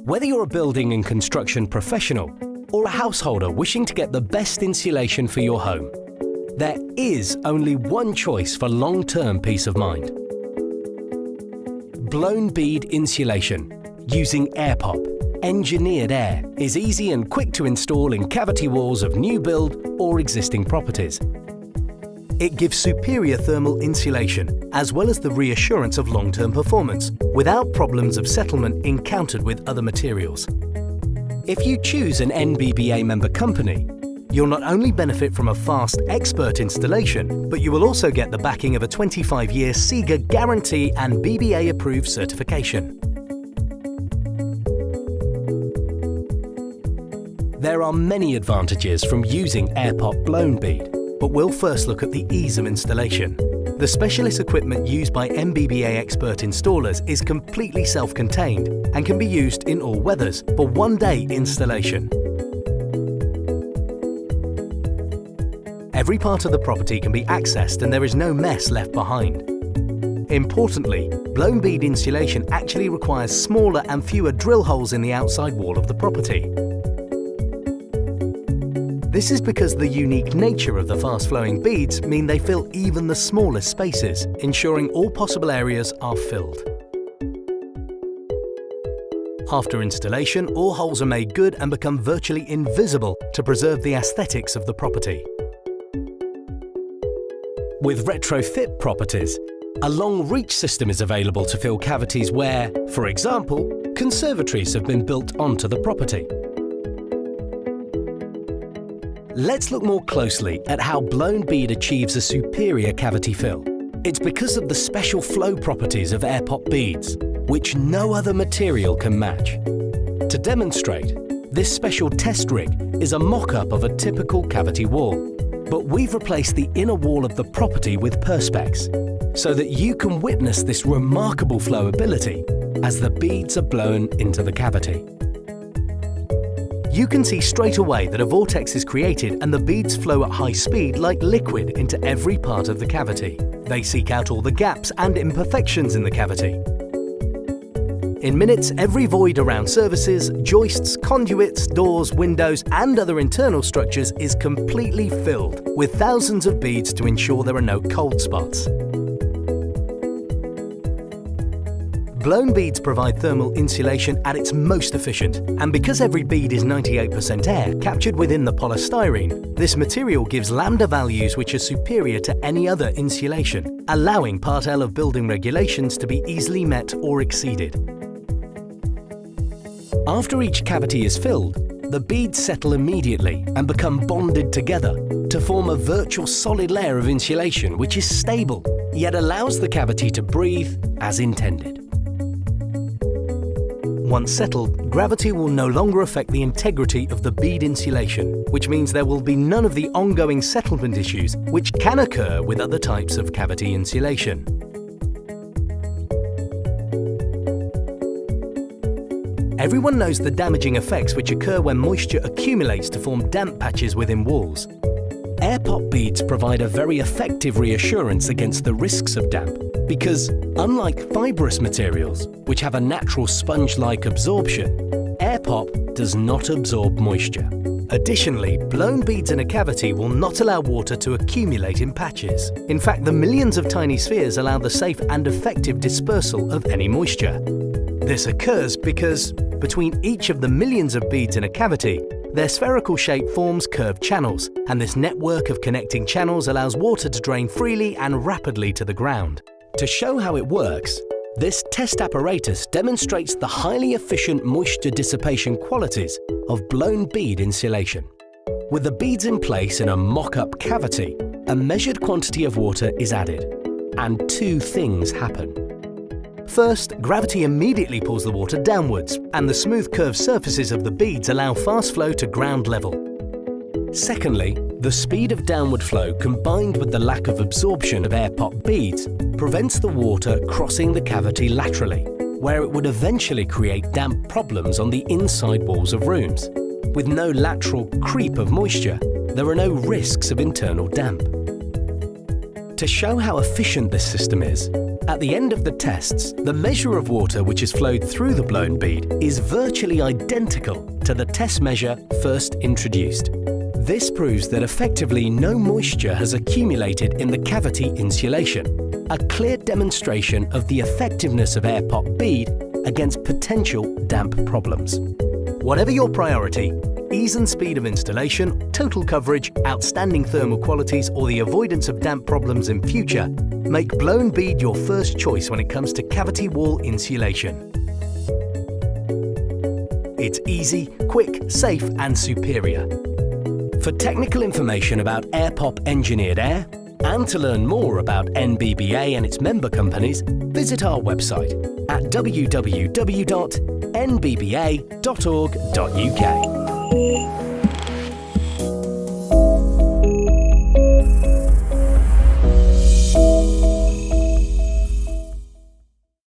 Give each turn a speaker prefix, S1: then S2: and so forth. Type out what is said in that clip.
S1: Whether you're a building and construction professional or a householder wishing to get the best insulation for your home, there is only one choice for long-term peace of mind. Blown bead insulation using AirPop. Engineered air is easy and quick to install in cavity walls of new build or existing properties. It gives superior thermal insulation as well as the reassurance of long-term performance without problems of settlement encountered with other materials. If you choose an NBBA member company, you'll not only benefit from a fast, expert installation, but you will also get the backing of a 25-year SIGA guarantee and BBA-approved certification. There are many advantages from using AirPop blown bead, but we'll first look at the ease of installation. The specialist equipment used by NBBA expert installers is completely self-contained and can be used in all weathers for one-day installation. Every part of the property can be accessed and there is no mess left behind. Importantly, blown bead insulation actually requires smaller and fewer drill holes in the outside wall of the property. This is because the unique nature of the fast-flowing beads mean they fill even the smallest spaces, ensuring all possible areas are filled. After installation, all holes are made good and become virtually invisible to preserve the aesthetics of the property. With retrofit properties, a long reach system is available to fill cavities where, for example, conservatories have been built onto the property. Let's look more closely at how blown bead achieves a superior cavity fill. It's because of the special flow properties of AirPop beads, which no other material can match. To demonstrate, this special test rig is a mock-up of a typical cavity wall, but we've replaced the inner wall of the property with Perspex, so that you can witness this remarkable flowability as the beads are blown into the cavity. You can see straight away that a vortex is created and the beads flow at high speed like liquid into every part of the cavity. They seek out all the gaps and imperfections in the cavity. In minutes, every void around surfaces, joists, conduits, doors, windows and other internal structures is completely filled with thousands of beads to ensure there are no cold spots. Blown beads provide thermal insulation at its most efficient, and because every bead is 98% air captured within the polystyrene, this material gives lambda values which are superior to any other insulation, allowing Part L of building regulations to be easily met or exceeded. After each cavity is filled, the beads settle immediately and become bonded together to form a virtual solid layer of insulation which is stable, yet allows the cavity to breathe as intended. Once settled, gravity will no longer affect the integrity of the bead insulation, which means there will be none of the ongoing settlement issues which can occur with other types of cavity insulation. Everyone knows the damaging effects which occur when moisture accumulates to form damp patches within walls. AirPop beads provide a very effective reassurance against the risks of damp because, unlike fibrous materials, which have a natural sponge-like absorption, AirPop does not absorb moisture. Additionally, blown beads in a cavity will not allow water to accumulate in patches. In fact, the millions of tiny spheres allow the safe and effective dispersal of any moisture. This occurs because, between each of the millions of beads in a cavity, their spherical shape forms curved channels, and this network of connecting channels allows water to drain freely and rapidly to the ground. To show how it works, this test apparatus demonstrates the highly efficient moisture dissipation qualities of blown bead insulation. With the beads in place in a mock-up cavity, a measured quantity of water is added, and two things happen. First, gravity immediately pulls the water downwards, and the smooth curved surfaces of the beads allow fast flow to ground level. Secondly, the speed of downward flow combined with the lack of absorption of AirPop beads prevents the water crossing the cavity laterally, where it would eventually create damp problems on the inside walls of rooms. With no lateral creep of moisture, there are no risks of internal damp. To show how efficient this system is, At the end of the tests, the measure of water which has flowed through the blown bead is virtually identical to the test measure first introduced. This proves that effectively no moisture has accumulated in the cavity insulation, a clear demonstration of the effectiveness of air pop bead against potential damp problems. Whatever your priority, ease and speed of installation, total coverage, outstanding thermal qualities, or the avoidance of damp problems in future, make blown bead your first choice when it comes to cavity wall insulation. It's easy, quick, safe, and superior. For technical information about AirPop Engineered Air, and to learn more about NBBA and its member companies, visit our website at www.nbba.org.uk.